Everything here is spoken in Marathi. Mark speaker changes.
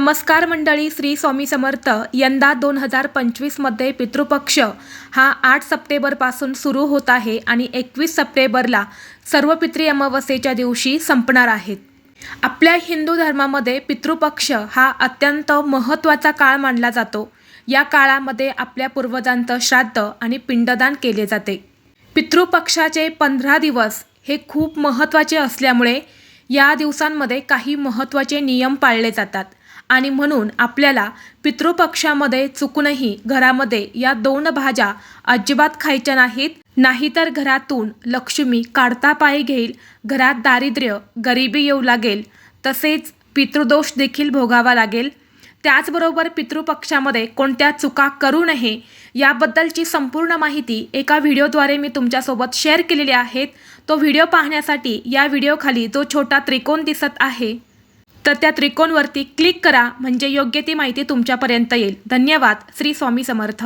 Speaker 1: नमस्कार मंडळी, श्री स्वामी समर्थ। यंदा 2025 मध्ये पितृपक्ष हा 8 सप्टेंबरपासून सुरू होत आहे आणि 21 सप्टेंबरला सर्व पितृ अमावस्येच्या दिवशी संपणार आहेत। आपल्या हिंदू धर्मामध्ये पितृपक्ष हा अत्यंत महत्त्वाचा काळ मानला जातो। या काळामध्ये आपल्या पूर्वजांचं श्राद्ध आणि पिंडदान केले जाते। पितृपक्षाचे 15 दिवस हे खूप महत्त्वाचे असल्यामुळे या दिवसांमध्ये काही महत्त्वाचे नियम पाळले जातात आणि म्हणून आपल्याला पितृपक्षामध्ये चुकूनही घरामध्ये या 2 भाज्या अजिबात खायच्या नाहीत, नाहीतर घरातून लक्ष्मी काढता पाय घेईल, घरात दारिद्र्य गरिबी येऊ लागेल, तसेच पितृदोष देखील भोगावा लागेल। त्याचबरोबर पितृपक्षामध्ये कोणत्या चुका करू नये याबद्दलची संपूर्ण माहिती एका व्हिडिओद्वारे मी तुमच्यासोबत शेअर केलेली आहे। तो व्हिडिओ पाहण्यासाठी या व्हिडिओखाली जो छोटा त्रिकोण दिसत आहे तर त्या त्रिकोणवरती क्लिक करा, म्हणजे योग्य ती माहिती तुमच्यापर्यंत येईल। धन्यवाद। श्री स्वामी समर्थ।